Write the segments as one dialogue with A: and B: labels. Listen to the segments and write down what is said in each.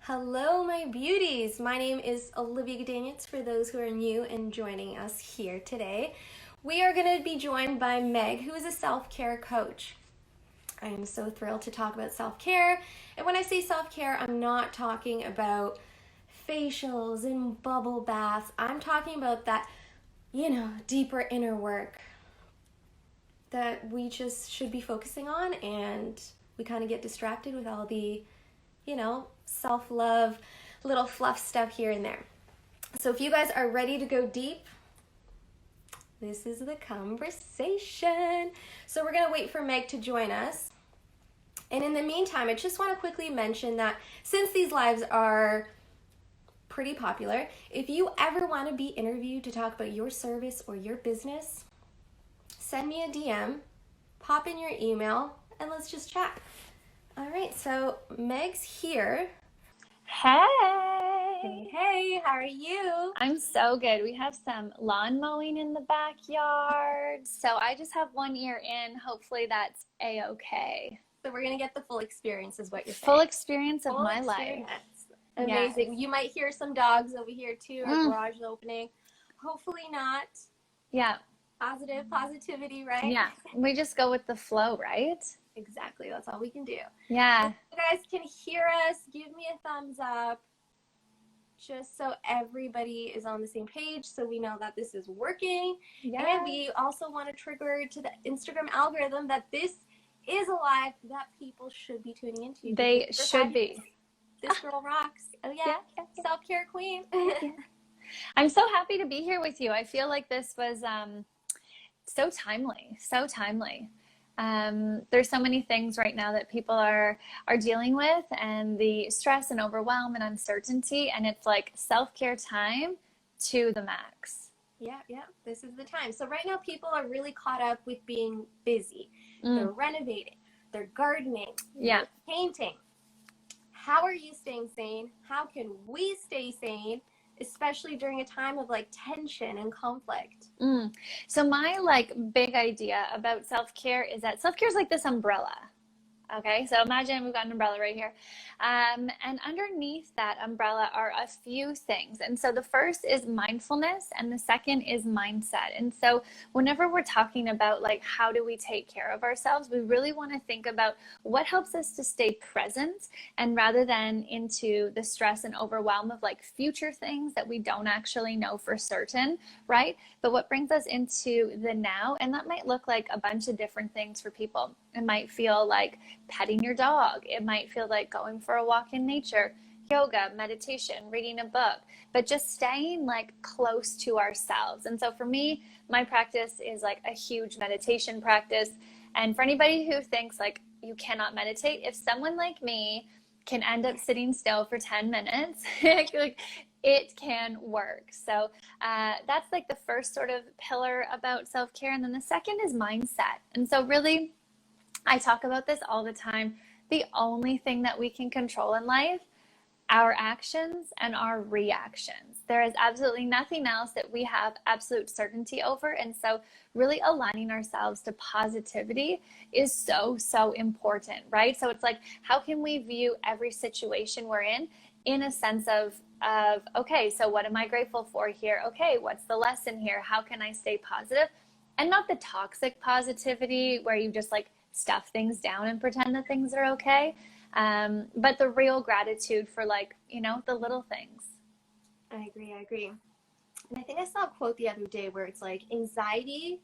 A: Hello, my beauties. My name is Olivia Gudaniec for those who are new and joining us here today. We are going to be joined by Meg, who is a self-care coach. I am so thrilled to talk about self-care. And when I say self-care, I'm not talking about facials and bubble baths. I'm talking about that, deeper inner work that we just should be focusing on, and we kind of get distracted with all the self-love, little fluff stuff here and there. So if you guys are ready to go deep, this is the conversation. So we're going to wait for Meg to join us. And in the meantime, I just want to quickly mention that since these lives are pretty popular, if you ever want to be interviewed to talk about your service or your business, send me a DM, pop in your email, and let's just chat. All right, so Meg's here.
B: Hey!
A: Hey, how are you?
B: I'm so good. We have some lawn mowing in the backyard. So I just have one ear in. Hopefully that's a-okay.
A: So we're going to get the full experience is what you're saying.
B: Full experience of my life.
A: Amazing. Yes. You might hear some dogs over here too, our garage opening. Hopefully not.
B: Yeah.
A: Positivity, right?
B: Yeah. We just go with the flow, right?
A: Exactly. That's all we can do.
B: Yeah.
A: If you guys can hear us, give me a thumbs up just so everybody is on the same page so we know that this is working. Yeah. And we also want to trigger to the Instagram algorithm that this is a live that people should be tuning into.
B: They should be.
A: This girl rocks. Oh, yeah. Self-care queen.
B: I'm so happy to be here with you. I feel like this was so timely. So timely. There's so many things right now that people are dealing with, and the stress and overwhelm and uncertainty, and it's like self-care time to the max.
A: Yeah, this is the time. So right now people are really caught up with being busy. They're renovating, they're gardening, they're painting. How are you staying sane? How can we stay sane? Especially during a time of like tension and conflict.
B: So my big idea about self-care is that self-care is like this umbrella. Okay, so imagine we've got an umbrella right here. And underneath that umbrella are a few things. And so the first is mindfulness, and the second is mindset. And so whenever we're talking about how do we take care of ourselves, we really want to think about what helps us to stay present, and rather than into the stress and overwhelm of future things that we don't actually know for certain, right? But what brings us into the now, and that might look like a bunch of different things for people. It might feel like petting your dog. It might feel like going for a walk in nature, yoga, meditation, reading a book, but just staying close to ourselves. And so for me, my practice is a huge meditation practice. And for anybody who thinks you cannot meditate, if someone like me can end up sitting still for 10 minutes, it can work. So that's the first sort of pillar about self-care. And then the second is mindset. And so really, I talk about this all the time. The only thing that we can control in life, our actions and our reactions. There is absolutely nothing else that we have absolute certainty over. And so really aligning ourselves to positivity is so, so important, right? So it's how can we view every situation we're in a sense of, okay, so what am I grateful for here? Okay, what's the lesson here? How can I stay positive? And not the toxic positivity where you just stuff things down and pretend that things are okay. But the real gratitude for the little things.
A: I agree. And I think I saw a quote the other day where it's anxiety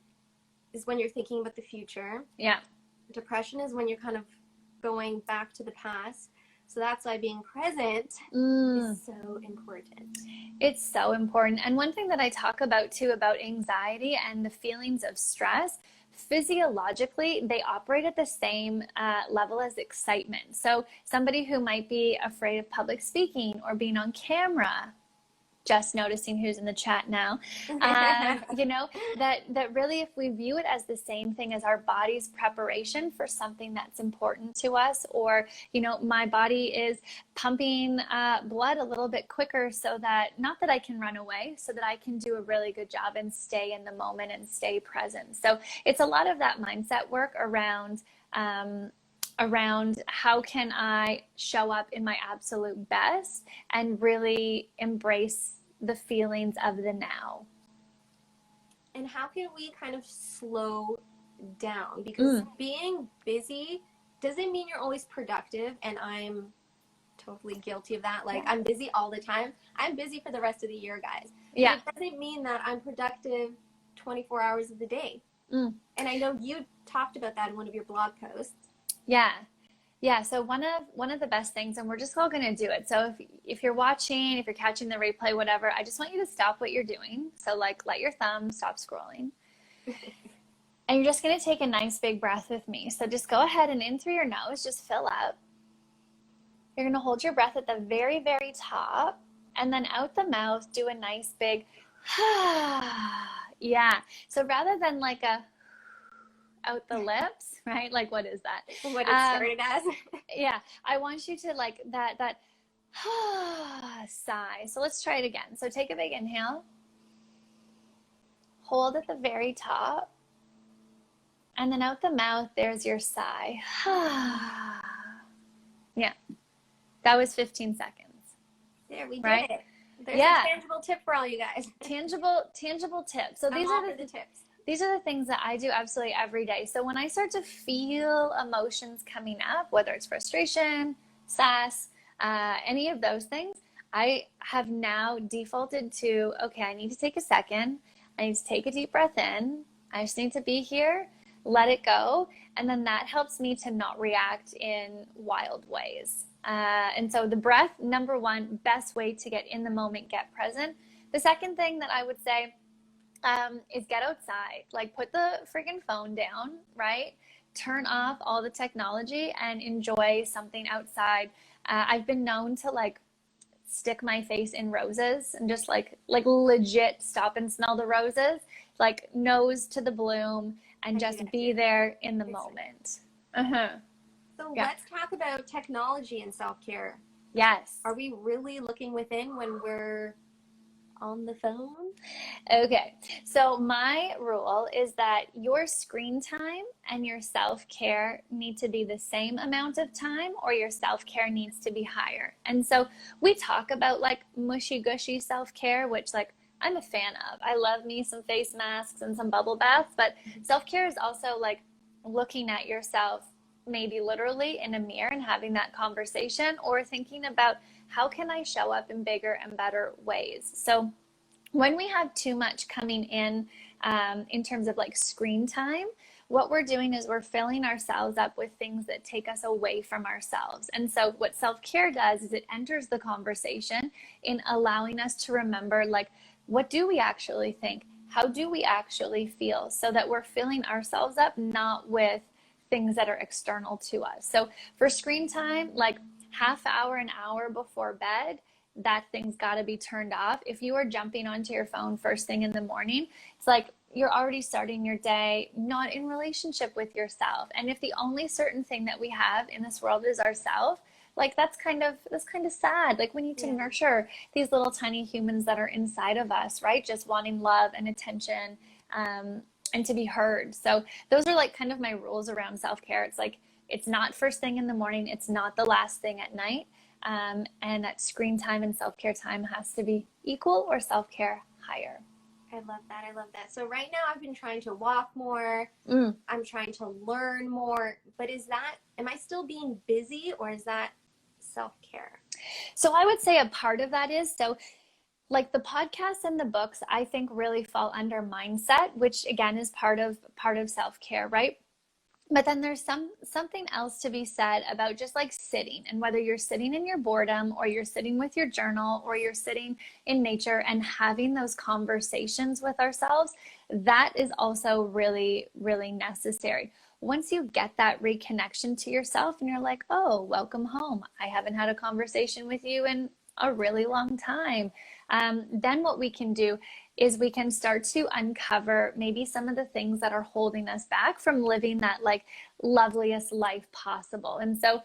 A: is when you're thinking about the future.
B: Yeah.
A: Depression is when you're kind of going back to the past. So that's why being present is so important.
B: It's so important. And one thing that I talk about too, about anxiety and the feelings of stress, physiologically, they operate at the same level as excitement. So somebody who might be afraid of public speaking or being on camera, just noticing who's in the chat now, that really, if we view it as the same thing as our body's preparation for something that's important to us, or, my body is pumping blood a little bit quicker so that, not that I can run away, so that I can do a really good job and stay in the moment and stay present. So it's a lot of that mindset work around around how can I show up in my absolute best and really embrace the feelings of the now.
A: And how can we kind of slow down? Because being busy doesn't mean you're always productive, and I'm totally guilty of that. Like, I'm busy all the time. I'm busy for the rest of the year, guys.
B: Yeah.
A: But it doesn't mean that I'm productive 24 hours of the day. And I know you talked about that in one of your blog posts.
B: Yeah. Yeah. So one of the best things, and we're just all going to do it. So if you're watching, if you're catching the replay, whatever, I just want you to stop what you're doing. So like, let your thumb stop scrolling. And you're just going to take a nice big breath with me. So just go ahead and in through your nose, just fill up. You're going to hold your breath at the very, very top, and then out the mouth, do a nice big, yeah. So rather than like a out the lips, right? Like, what is that?
A: What it started as.
B: Yeah. I want you to like that sigh. So let's try it again. So take a big inhale, hold at the very top, and then out the mouth, there's your sigh. Yeah. That was 15 seconds.
A: There, we did
B: right?
A: it. There's a tangible tip for all you guys.
B: Tangible tips. So these are
A: the tips.
B: These are the things that I do absolutely every day. So when I start to feel emotions coming up, whether it's frustration, sass, any of those things, I have now defaulted to, okay, I need to take a second. I need to take a deep breath in. I just need to be here, let it go. And then that helps me to not react in wild ways. And so the breath, number one, best way to get in the moment, get present. The second thing that I would say is get outside. Like, put the freaking phone down, right? Turn off all the technology and enjoy something outside. I've been known to like stick my face in roses and just like legit stop and smell the roses, like nose to the bloom, and just be there in the moment.
A: So let's talk about technology and self-care.
B: Yes.
A: Are we really looking within when we're on the phone?
B: Okay, so my rule is that your screen time and your self-care need to be the same amount of time, or your self-care needs to be higher. And so we talk about like mushy gushy self-care, which like I'm a fan of. I love me some face masks and some bubble baths, but self-care is also like looking at yourself maybe literally in a mirror and having that conversation, or thinking about how can I show up in bigger and better ways. So when we have too much coming in terms of like screen time, what we're doing is we're filling ourselves up with things that take us away from ourselves. And so what self-care does is it enters the conversation in allowing us to remember, like, what do we actually think? How do we actually feel? So that we're filling ourselves up, not with things that are external to us. So for screen time, like half hour, an hour before bed, that thing's got to be turned off. If you are jumping onto your phone first thing in the morning, it's like you're already starting your day not in relationship with yourself. And if the only certain thing that we have in this world is ourself, like that's kind of sad. Like we need to nurture these little tiny humans that are inside of us, right? Just wanting love and attention, and to be heard. So those are like kind of my rules around self-care. It's like, it's not first thing in the morning. It's not the last thing at night. And that screen time and self-care time has to be equal, or self-care higher.
A: I love that. I love that. So right now I've been trying to walk more. I'm trying to learn more. But am I still being busy, or is that self-care?
B: So I would say a part of that is, so like the podcasts and the books, I think really fall under mindset, which again is part of self-care, right? But then there's something else to be said about just like sitting, and whether you're sitting in your boredom, or you're sitting with your journal, or you're sitting in nature and having those conversations with ourselves, that is also really, really necessary. Once you get that reconnection to yourself and you're like, oh, welcome home. I haven't had a conversation with you in a really long time. Then what we can do is we can start to uncover maybe some of the things that are holding us back from living that like loveliest life possible. And so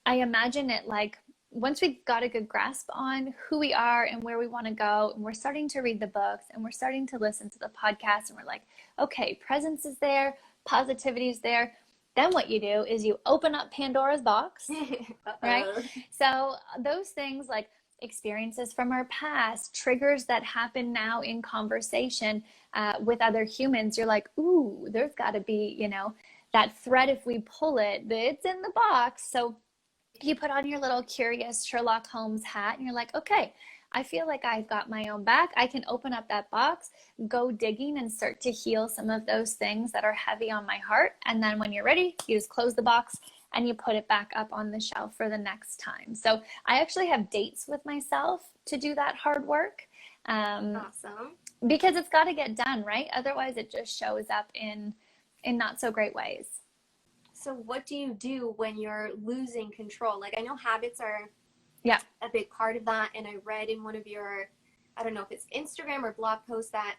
B: I imagine it like, once we got a good grasp on who we are and where we want to go, and we're starting to read the books and we're starting to listen to the podcast, and we're like, okay, presence is there, positivity is there, Then what you do is you open up Pandora's box, right? So those things like experiences from our past, triggers that happen now in conversation with other humans, you're like, ooh, there's got to be, you know, that thread, if we pull it, it's in the box. So you put on your little curious Sherlock Holmes hat and you're like, okay, I feel like I've got my own back. I can open up that box, go digging and start to heal some of those things that are heavy on my heart. And then when you're ready, you just close the box and you put it back up on the shelf for the next time. So I actually have dates with myself to do that hard work.
A: Awesome.
B: Because it's got to get done, right? Otherwise it just shows up in not so great ways.
A: So what do you do when you're losing control? Like, I know habits are a big part of that. And I read in one of your, I don't know if it's Instagram or blog post, that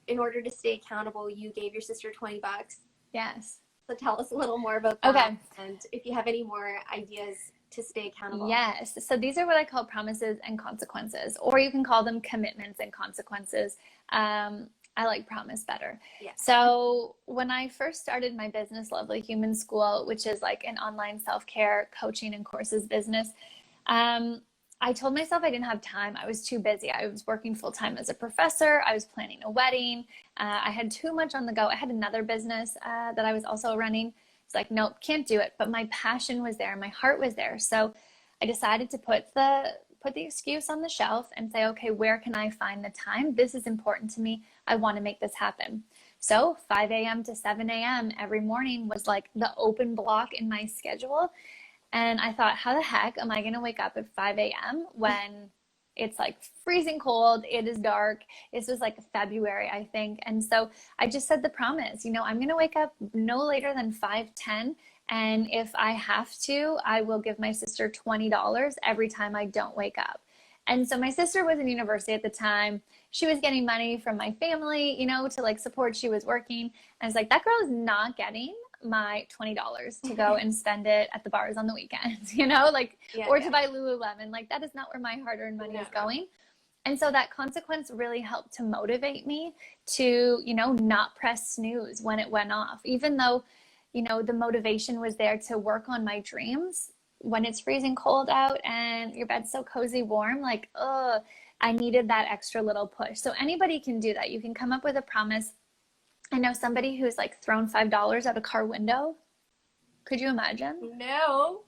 A: in order to stay accountable, you gave your sister $20.
B: Yes.
A: So tell us a little more about that.
B: Okay.
A: And if you have any more ideas to stay accountable.
B: Yes. So these are what I call promises and consequences, or you can call them commitments and consequences. I like promise better.
A: Yeah.
B: So when I first started my business, Lovely Human School, which is like an online self-care coaching and courses business, I told myself I didn't have time. I was too busy. I was working full-time as a professor. I was planning a wedding. I had too much on the go. I had another business that I was also running. It's like, nope, can't do it. But my passion was there. My heart was there. So I decided to put the excuse on the shelf and say, okay, where can I find the time? This is important to me. I want to make this happen. So 5 a.m. to 7 a.m. every morning was like the open block in my schedule. And I thought, how the heck am I going to wake up at 5 a.m. when it's like freezing cold, it is dark. This was like February, I think. And so I just said the promise, you know, I'm going to wake up no later than 5:10. And if I have to, I will give my sister $20 every time I don't wake up. And so my sister was in university at the time. She was getting money from my family, you know, to like support. She was working. And I was like, that girl is not getting my $20 to go and spend it at the bars on the weekends, you know, like, to buy Lululemon. Like, that is not where my hard-earned money is going. And so that consequence really helped to motivate me to, you know, not press snooze when it went off, even though, you know, the motivation was there to work on my dreams. When it's freezing cold out and your bed's so cozy warm, like, I needed that extra little push. So anybody can do that. You can come up with a promise. I know somebody who's like thrown $5 out a car window. Could you imagine?
A: No.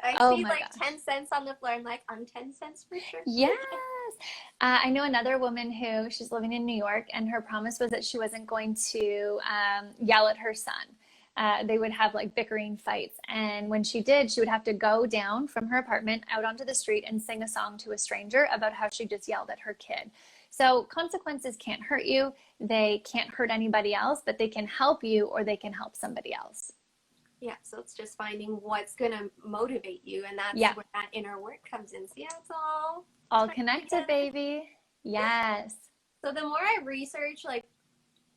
A: I see like gosh. 10 cents on the floor. I'm like, I'm 10 cents for sure.
B: Yes. I know another woman who, she's living in New York, and her promise was that she wasn't going to yell at her son. They would have like bickering fights. And when she did, she would have to go down from her apartment out onto the street and sing a song to a stranger about how she just yelled at her kid. So consequences can't hurt you. They can't hurt anybody else, but they can help you or they can help somebody else.
A: Yeah, so it's just finding what's going to motivate you. And that's where that inner work comes in. So yeah, it's all
B: connected, baby. Yes.
A: So the more I research like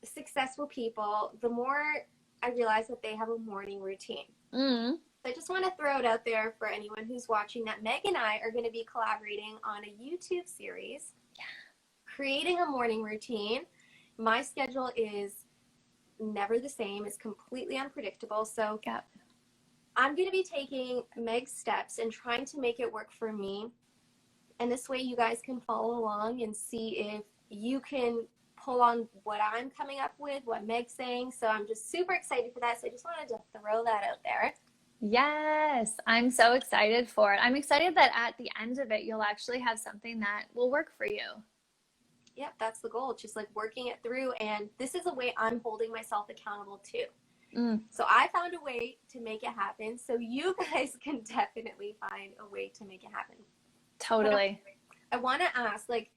A: successful people, the more I realize that they have a morning routine.
B: Mm.
A: So I just want to throw it out there for anyone who's watching that Meg and I are going to be collaborating on a YouTube series. Creating a morning routine. My schedule is never the same. It's completely unpredictable. So I'm going to be taking Meg's steps and trying to make it work for me. And this way you guys can follow along and see if you can pull on what I'm coming up with, what Meg's saying. So I'm just super excited for that. So I just wanted to throw that out there.
B: Yes, I'm so excited for it. I'm excited that at the end of it, you'll actually have something that will work for you.
A: Yeah, that's the goal. It's just like working it through. And this is a way I'm holding myself accountable too. So I found a way to make it happen. So you guys can definitely find a way to make it happen.
B: Totally.
A: I want to ask, like,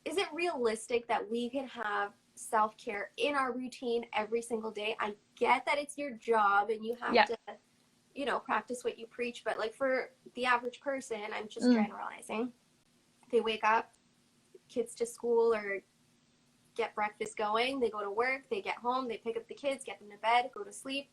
A: is it realistic that we can have self-care in our routine every single day? I get that it's your job and you have to, you know, practice what you preach. But like for the average person, I'm just generalizing. They wake up, kids to school or get breakfast going, they go to work, they get home, they pick up the kids, get them to bed, go to sleep,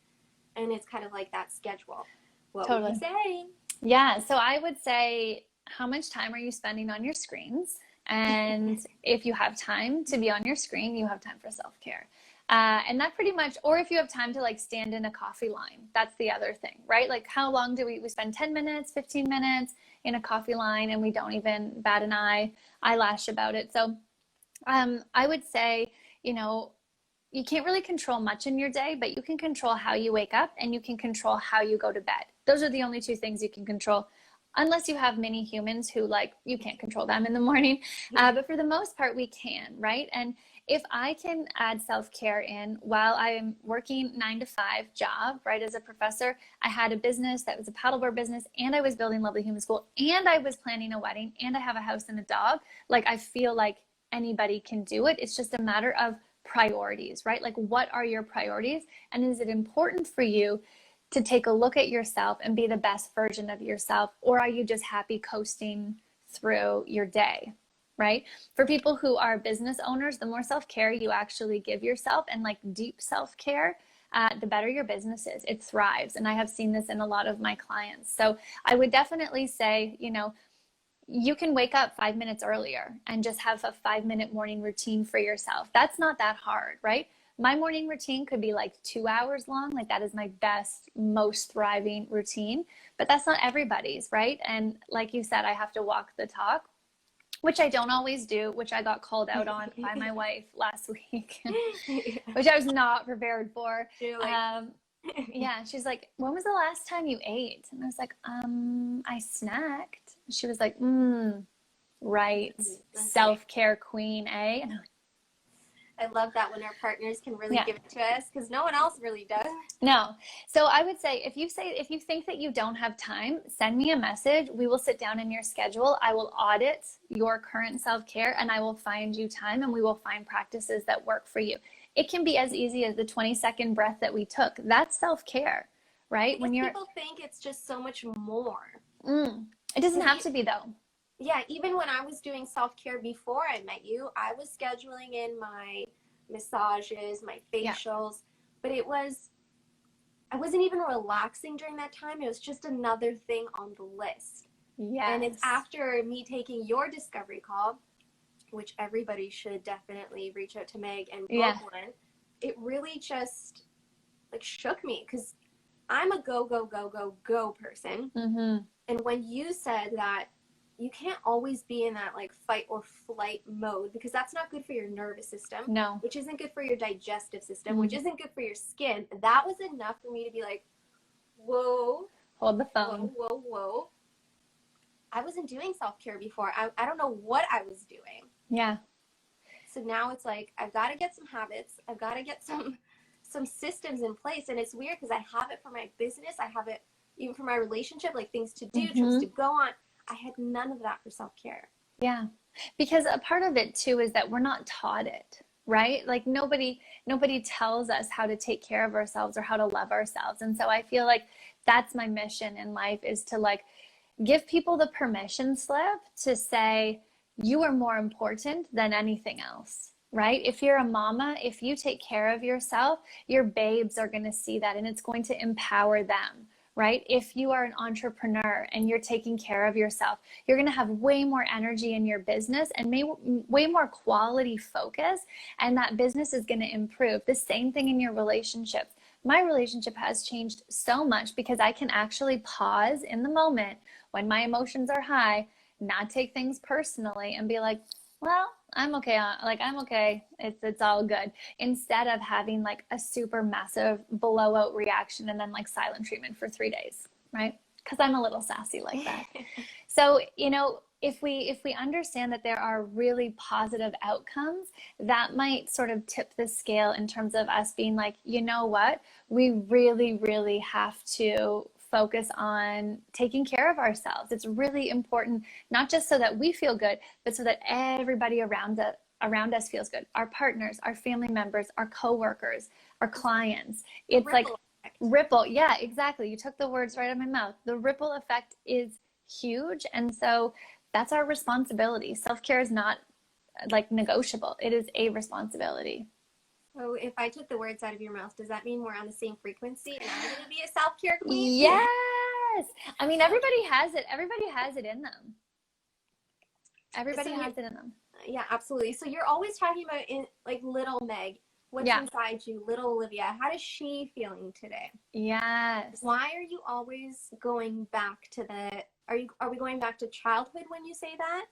A: and it's kind of like that schedule. What would you say?
B: Yeah, so I would say, how much time are you spending on your screens? And if you have time to be on your screen, you have time for self-care. And that pretty much, or if you have time to like stand in a coffee line, that's the other thing, right? Like how long do we spend 10 minutes, 15 minutes in a coffee line and we don't even bat an eyelash about it. So I would say, you can't really control much in your day, but you can control how you wake up and you can control how you go to bed. Those are the only two things you can control, unless you have mini humans who like, you can't control them in the morning. But for the most part, we can, right? And if I can add self-care in while I'm working 9 to 5 job, right? As a professor, I had a business that was a paddleboard business, and I was building Lovely Human School, and I was planning a wedding, and I have a house and a dog. Like, I feel like anybody can do it. It's just a matter of priorities, right? Like, what are your priorities? And is it important for you to take a look at yourself and be the best version of yourself? Or are you just happy coasting through your day? Right? For people who are business owners, the more self-care you actually give yourself, and like deep self-care, the better your business is. It thrives. And I have seen this in a lot of my clients. So I would definitely say, you can wake up 5 minutes earlier and just have a 5-minute morning routine for yourself. That's not that hard, right? My morning routine could be like 2 hours long. Like, that is my best, most thriving routine, but that's not everybody's, right? And like you said, I have to walk the talk, which I don't always do, which I got called out on by my wife last week, which I was not prepared for. Yeah, she's like, when was the last time you ate? And I was like, I snacked. She was like, right, self-care queen, eh? And I'm like,
A: I love that when our partners can really give it to us, because no one else really does.
B: No. So I would say, if you think that you don't have time, send me a message. We will sit down in your schedule. I will audit your current self-care, and I will find you time, and we will find practices that work for you. It can be as easy as the 20-second breath that we took. That's self-care, right?
A: Because people think it's just so much more.
B: It doesn't have to be, though.
A: Yeah, even when I was doing self-care before I met you, I was scheduling in my massages, my facials, but I wasn't even relaxing during that time. It was just another thing on the list.
B: Yes.
A: And it's after me taking your discovery call, which everybody should definitely reach out to Meg and book one. It really just like shook me, because I'm a go person. And when you said that you can't always be in that like fight or flight mode, because that's not good for your nervous system.
B: No.
A: Which isn't good for your digestive system, which isn't good for your skin. That was enough for me to be like, whoa.
B: Hold the phone.
A: Whoa. I wasn't doing self-care before. I don't know what I was doing.
B: Yeah.
A: So now it's like, I've got to get some habits. I've got to get some systems in place. And it's weird, because I have it for my business. I have it even for my relationship, like things to do, trips to go on. I had none of that for self-care.
B: Yeah. Because a part of it too is that we're not taught it, right? Like nobody tells us how to take care of ourselves or how to love ourselves. And so I feel like that's my mission in life, is to like give people the permission slip to say, you are more important than anything else, right? If you're a mama, if you take care of yourself, your babes are going to see that, and it's going to empower them, right? If you are an entrepreneur and you're taking care of yourself, you're going to have way more energy in your business and way more quality focus, and that business is going to improve. The same thing in your relationships. My relationship has changed so much because I can actually pause in the moment when my emotions are high, not take things personally, and be like, well, I'm okay. I'm okay. It's all good. Instead of having like a super massive blowout reaction and then like silent treatment for 3 days, right? Because I'm a little sassy like that. So, if we understand that there are really positive outcomes, that might sort of tip the scale in terms of us being like, you know what? We really, really have to focus on taking care of ourselves. It's really important, not just so that we feel good, but so that everybody around us feels good. Our partners, our family members, our coworkers, our clients. It's like ripple. Yeah, exactly. You took the words right out of my mouth. The ripple effect is huge. And so that's our responsibility. Self-care is not like negotiable. It is a responsibility.
A: So if I took the words out of your mouth, does that mean we're on the same frequency and I'm going to be a self-care queen?
B: Yes. I mean, everybody has it. Everybody has it in them. Everybody has it in them.
A: Yeah, absolutely. So you're always talking about in like little Meg. what's
B: Yeah.
A: inside you, little Olivia. How is she feeling today?
B: Yes.
A: Why are you always going back to are we going back to childhood when you say that?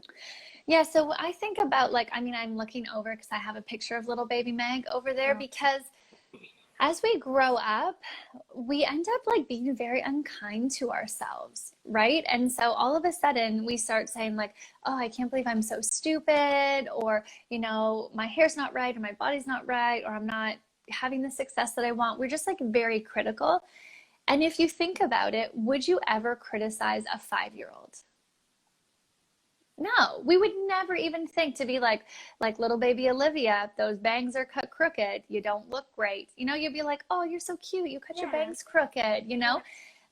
B: Yeah, so I think about like, I mean, I'm looking over because I have a picture of little baby Meg over there,
A: Oh,
B: because as we grow up, we end up like being very unkind to ourselves, right? And so all of a sudden we start saying like, oh, I can't believe I'm so stupid, or, my hair's not right, or my body's not right, or I'm not having the success that I want. We're just like very critical. And if you think about it, would you ever criticize a 5-year-old? No, we would never even think to be like little baby Olivia, those bangs are cut crooked. You don't look great. You'd be like, oh, you're so cute. You cut your
A: yeah.
B: bangs crooked,
A: Yeah.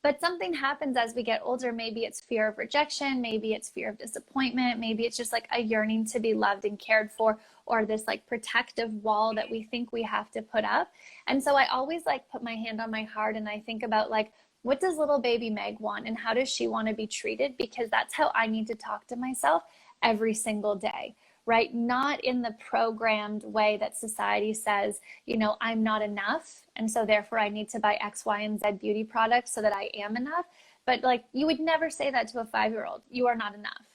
B: But something happens as we get older. Maybe it's fear of rejection. Maybe it's fear of disappointment. Maybe it's just like a yearning to be loved and cared for, or this like protective wall that we think we have to put up. And so I always like put my hand on my heart and I think about like, what does little baby Meg want and how does she want to be treated? Because that's how I need to talk to myself every single day, right? Not in the programmed way that society says, I'm not enough. And so therefore I need to buy X, Y, and Z beauty products so that I am enough. But like, you would never say that to a 5-year-old. You are not enough.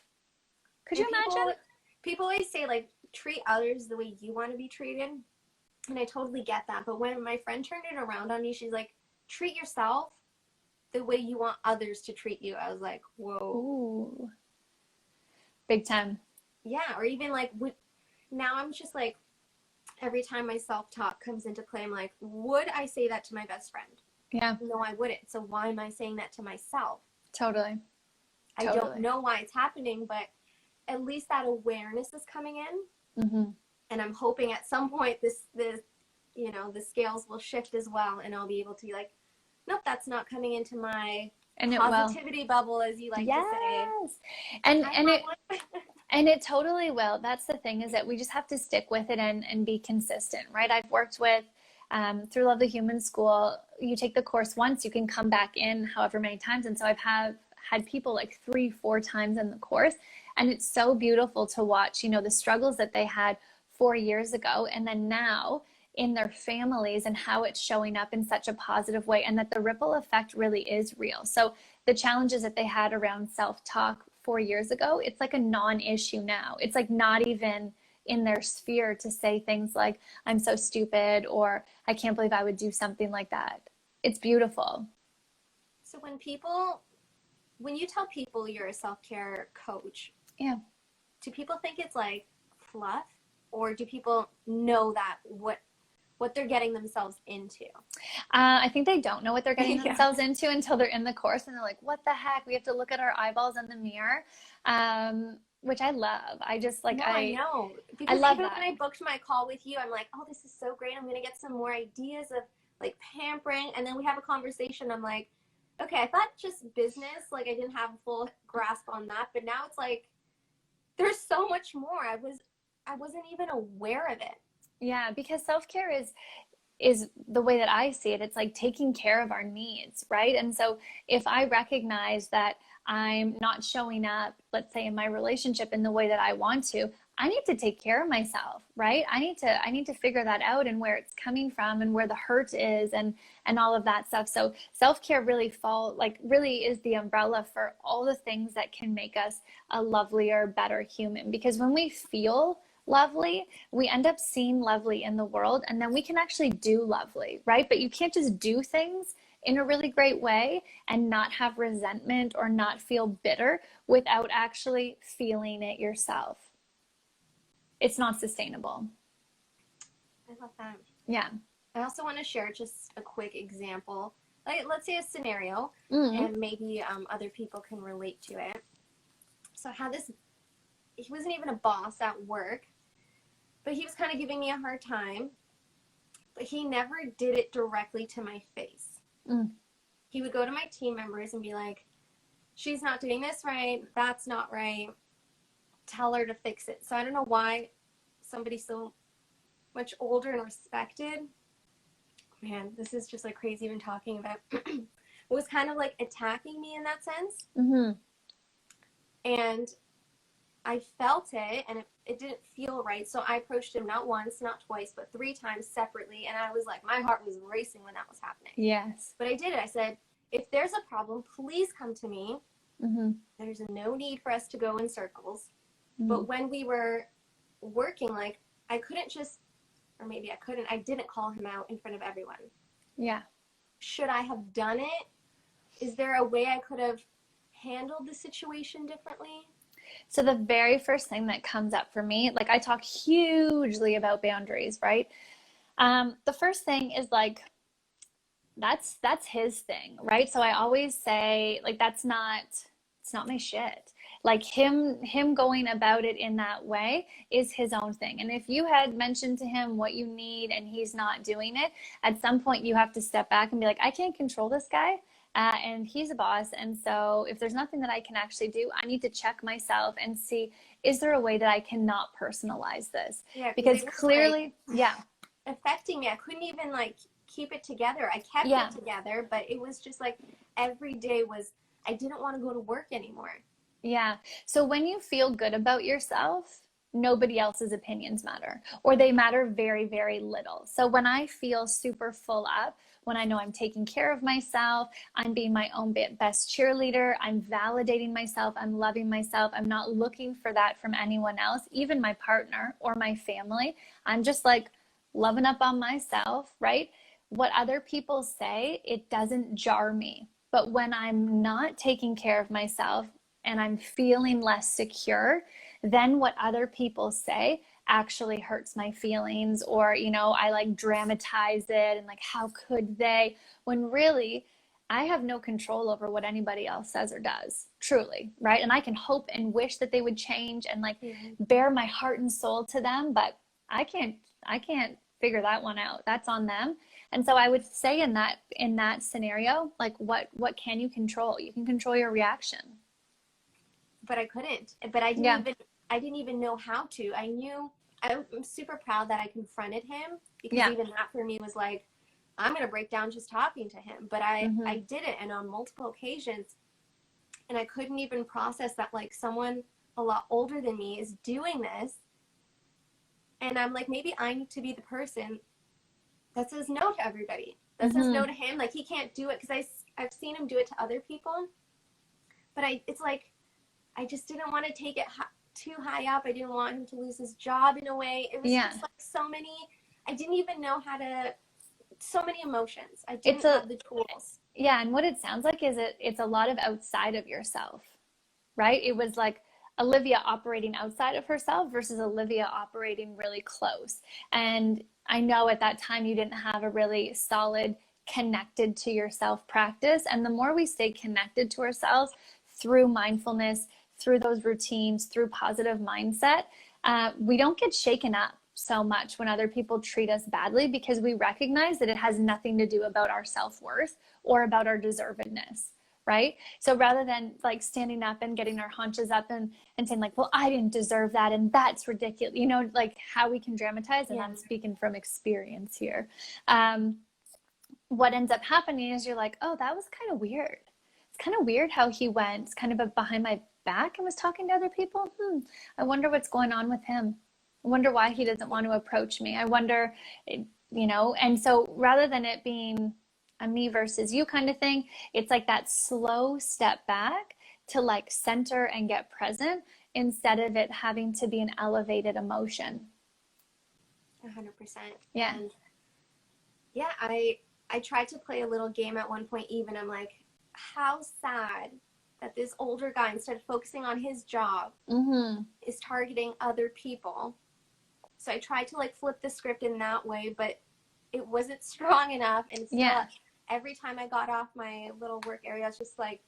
B: Could you imagine?
A: People always say like, treat others the way you want to be treated. And I totally get that. But when my friend turned it around on me, she's like, treat yourself the way you want others to treat you. I was like, whoa.
B: Ooh. Big time.
A: Yeah. Or even like, now I'm just like, every time my self-talk comes into play, I'm like, would I say that to my best friend?
B: Yeah.
A: No, I wouldn't. So why am I saying that to myself?
B: Totally.
A: I don't know why it's happening, but at least that awareness is coming in.
B: Mm-hmm.
A: And I'm hoping at some point the scales will shift as well, and I'll be able to be like, nope, that's not coming into my positivity bubble, as you like to say.
B: And it totally will. That's the thing, is that we just have to stick with it and be consistent, right? I've worked with through Love the Human School. You take the course once, you can come back in however many times. And so I've had people like 3-4 times in the course, and it's so beautiful to watch, the struggles that they had 4 years ago, and then now in their families, and how it's showing up in such a positive way, and that the ripple effect really is real. So the challenges that they had around self-talk 4 years ago, it's like a non-issue now. It's like not even in their sphere to say things like, I'm so stupid, or I can't believe I would do something like that. It's beautiful.
A: So when you tell people you're a self-care coach,
B: yeah,
A: do people think it's like fluff, or do people know that what they're getting themselves into?
B: I think they don't know what they're getting themselves into until they're in the course, and they're like, what the heck? We have to look at our eyeballs in the mirror, which I love. I just like,
A: I know. Because
B: love
A: even
B: that.
A: when I booked my call with you, I'm like, oh, this is so great. I'm going to get some more ideas of like pampering. And then we have a conversation. I'm like, okay, I thought just business, like I didn't have a full grasp on that. But now it's like, there's so much more. I wasn't even aware of it.
B: Yeah, because self-care is the way that I see it. It's like taking care of our needs, right? And so if I recognize that I'm not showing up, let's say in my relationship in the way that I want to, I need to take care of myself, right? I need to figure that out, and where it's coming from, and where the hurt is, and all of that stuff. So self-care really really is the umbrella for all the things that can make us a lovelier, better human. Because when we feel lovely, we end up seeing lovely in the world, and then we can actually do lovely, right? But you can't just do things in a really great way and not have resentment or not feel bitter without actually feeling it yourself. It's not sustainable.
A: I love that.
B: Yeah.
A: I also want to share just a quick example. Like, let's say a scenario, and maybe other people can relate to it. So I had he wasn't even a boss at work, but he was kind of giving me a hard time. But he never did it directly to my face. He would go to my team members and be like, she's not doing this right. That's not right. Tell her to fix it. So I don't know why somebody so much older and respected, man, this is just like crazy even talking about, was kind of like attacking me in that sense. And I felt it, and it didn't feel right. So I approached him not once, not twice, but 3 times separately. And I was like, my heart was racing when that was happening.
B: Yes.
A: But I did it. I said, if there's a problem, please come to me.
B: Mm-hmm.
A: There's no need for us to go in circles.
B: Mm-hmm.
A: But when we were working, like, I couldn't just, or maybe I couldn't, I didn't call him out in front of everyone.
B: Yeah.
A: Should I have done it? Is there a way I could have handled the situation differently?
B: So the very first thing that comes up for me, like I talk hugely about boundaries, right? The first thing is like, that's his thing, right? So I always say, like, it's not my shit. Like him going about it in that way is his own thing. And if you had mentioned to him what you need and he's not doing it, at some point you have to step back and be like, I can't control this guy. And he's a boss. And so if there's nothing that I can actually do, I need to check myself and see, is there a way that I cannot personalize this?
A: Yeah,
B: because clearly,
A: like,
B: yeah,
A: affecting me. I couldn't even like keep it together. I kept it together, but it was just like every day was, I didn't want to go to work anymore.
B: Yeah. So when you feel good about yourself, nobody else's opinions matter, or they matter very, very little. So when I feel super full up, when I know I'm taking care of myself, I'm being my own best cheerleader, I'm validating myself, I'm loving myself, I'm not looking for that from anyone else, even my partner or my family. I'm just like loving up on myself, right? What other people say, it doesn't jar me. But when I'm not taking care of myself and I'm feeling less secure, then what other people say actually hurts my feelings, or, you know, I like dramatize it and like, how could they? When really, I have no control over what anybody else says or does, truly, right? And I can hope and wish that they would change and like bare my heart and soul to them, but I can't figure that one out. That's on them. And so I would say in that scenario, like what can you control? You can control your reaction.
A: But I couldn't. But I didn't even know how to. I'm super proud that I confronted him, because even that for me was like, I'm going to break down just talking to him. But I did it, and on multiple occasions, and I couldn't even process that like someone a lot older than me is doing this. And I'm like, maybe I need to be the person that says no to everybody, that says no to him. Like, he can't do it, because I've seen him do it to other people. But it's like, I just didn't want to take it too high up. I didn't want him to lose his job in a way. It was just like so many, I didn't even know how to, so many emotions. I didn't have the tools.
B: Yeah, and what it sounds like is it's a lot of outside of yourself, right? It was like Olivia operating outside of herself versus Olivia operating really close. And I know at that time you didn't have a really solid connected to yourself practice. And the more we stay connected to ourselves through mindfulness, through those routines, through positive mindset, we don't get shaken up so much when other people treat us badly, because we recognize that it has nothing to do about our self-worth or about our deservedness, right? So rather than like standing up and getting our haunches up and saying like, well, I didn't deserve that and that's ridiculous, you know, like how we can dramatize, and I'm speaking from experience here. What ends up happening is you're like, oh, that was kind of weird. It's kind of weird how he went kind of behind my back and was talking to other people. I wonder what's going on with him. I wonder why he doesn't want to approach me. I wonder, you know, and so rather than it being a me versus you kind of thing, it's like that slow step back to like center and get present, instead of it having to be an elevated emotion.
A: 100%.
B: Yeah.
A: And yeah, I tried to play a little game at one point even. I'm like, how sad that this older guy, instead of focusing on his job, is targeting other people. So I tried to like flip the script in that way, but it wasn't strong enough. And still, every time I got off my little work area, I was just like,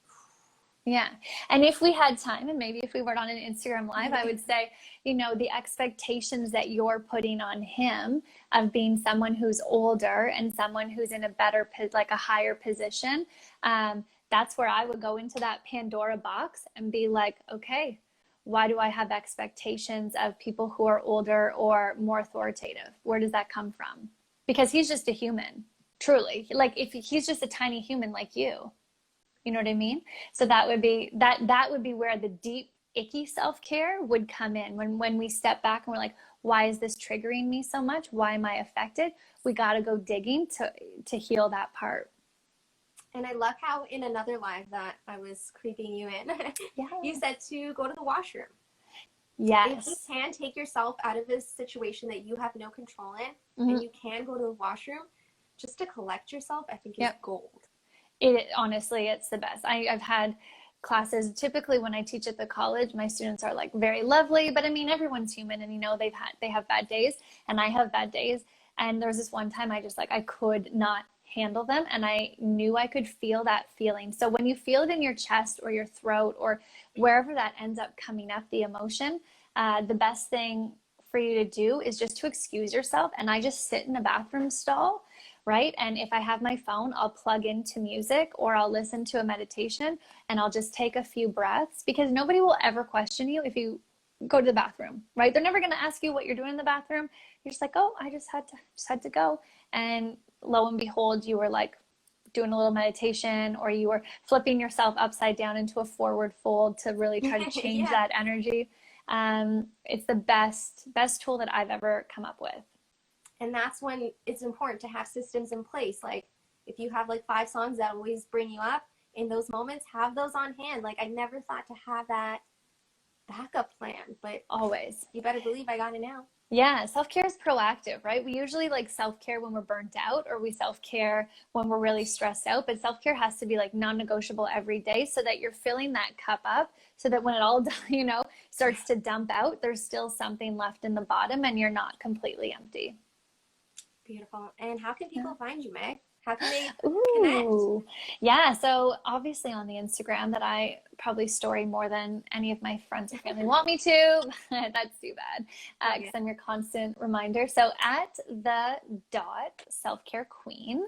B: yeah. And if we had time, and maybe if we weren't on an Instagram Live, I would say, you know, the expectations that you're putting on him of being someone who's older and someone who's in a better, like a higher position, that's where I would go into that Pandora box and be like, okay, why do I have expectations of people who are older or more authoritative? Where does that come from? Because he's just a human, truly. Like if he's just a tiny human like you know what I mean? So that would be where the deep icky self-care would come in when we step back and we're like, why is this triggering me so much? Why am I affected? We got to go digging to heal that part.
A: And I love how in another live that I was creeping you in,
B: Yeah.
A: you said to go to the washroom.
B: Yes.
A: If you can take yourself out of a situation that you have no control in,
B: Mm-hmm.
A: and you can go to the washroom, just to collect yourself, I think is gold.
B: Honestly, it's the best. I've had classes, typically when I teach at the college, my students are like very lovely, but I mean, everyone's human, and they have bad days, and I have bad days. And there was this one time I could not handle them, and I knew I could feel that feeling. So when you feel it in your chest or your throat or wherever that ends up coming up, the emotion, the best thing for you to do is just to excuse yourself. And I just sit in a bathroom stall, right? And if I have my phone, I'll plug into music or I'll listen to a meditation, and To just take a few breaths, because nobody will ever question you if you go to the bathroom, right? They're never going to ask you what you're doing in the bathroom. You're just like, oh, I just had to go. And lo and behold, you were like doing a little meditation, or you were flipping yourself upside down into a forward fold to really try to change that energy. It's the best tool that I've ever come up with.
A: And that's when it's important to have systems in place. Like if you have like 5 songs that always bring you up, in those moments, have those on hand. Like I never thought to have that backup plan, but
B: always.
A: You better believe I got it now.
B: Yeah, self-care is proactive, right? We usually like self-care when we're burnt out, or we self-care when we're really stressed out, but self-care has to be like non-negotiable every day, so that you're filling that cup up, so that when it all, starts to dump out, there's still something left in the bottom and you're not completely empty.
A: Beautiful. And how can people find you, Meg? How can they
B: connect? Yeah, so obviously on the Instagram that I probably story more than any of my friends or family want me to. That's too bad, because I'm your constant reminder. So at @selfcarequeen.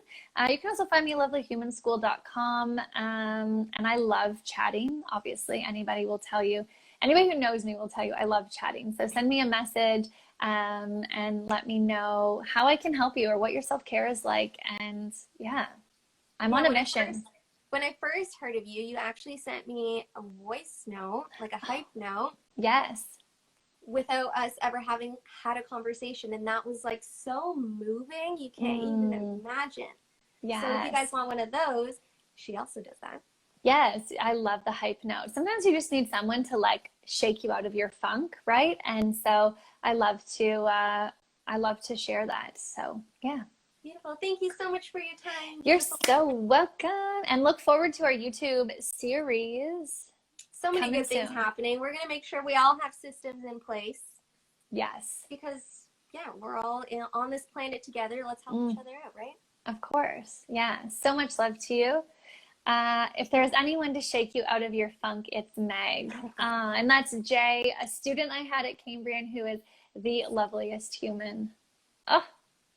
B: You can also find me at lovelyhumanschool.com. And I love chatting. Obviously, anybody who knows me will tell you I love chatting. So send me a message. And let me know how I can help you or what your self-care is like. And I'm on a mission.
A: When I first heard of you, you actually sent me a voice note, like a hype note.
B: Yes.
A: Without us ever having had a conversation. And that was like so moving. You can't even imagine.
B: Yes.
A: So if you guys want one of those, she also does that.
B: Yes, I love the hype note. Sometimes you just need someone to like shake you out of your funk, right? And so I love to share that. So yeah.
A: Beautiful. Thank you so much for your time.
B: You're so welcome. And look forward to our YouTube series.
A: So many good things happening. We're going to make sure we all have systems in place.
B: Yes.
A: Because, we're all on this planet together. Let's help each other out, right?
B: Of course. Yeah. So much love to you. If there's anyone to shake you out of your funk, it's Meg. And that's Jay, a student I had at Cambrian who is the loveliest human. Oh.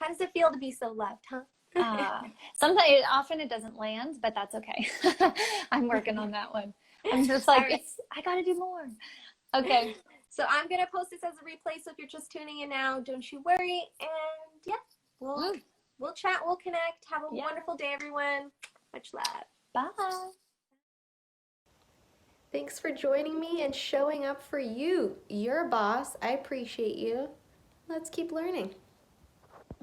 A: How does it feel to be so loved, huh?
B: Often it doesn't land, but that's okay. I'm working on that one. I'm just like, I got to do more. Okay.
A: So I'm going to post this as a replay. So if you're just tuning in now, don't you worry. And we'll chat, we'll connect. Have a wonderful day, everyone. Much love.
B: Bye.
A: Thanks for joining me and showing up for you. You're a boss. I appreciate you. Let's keep learning.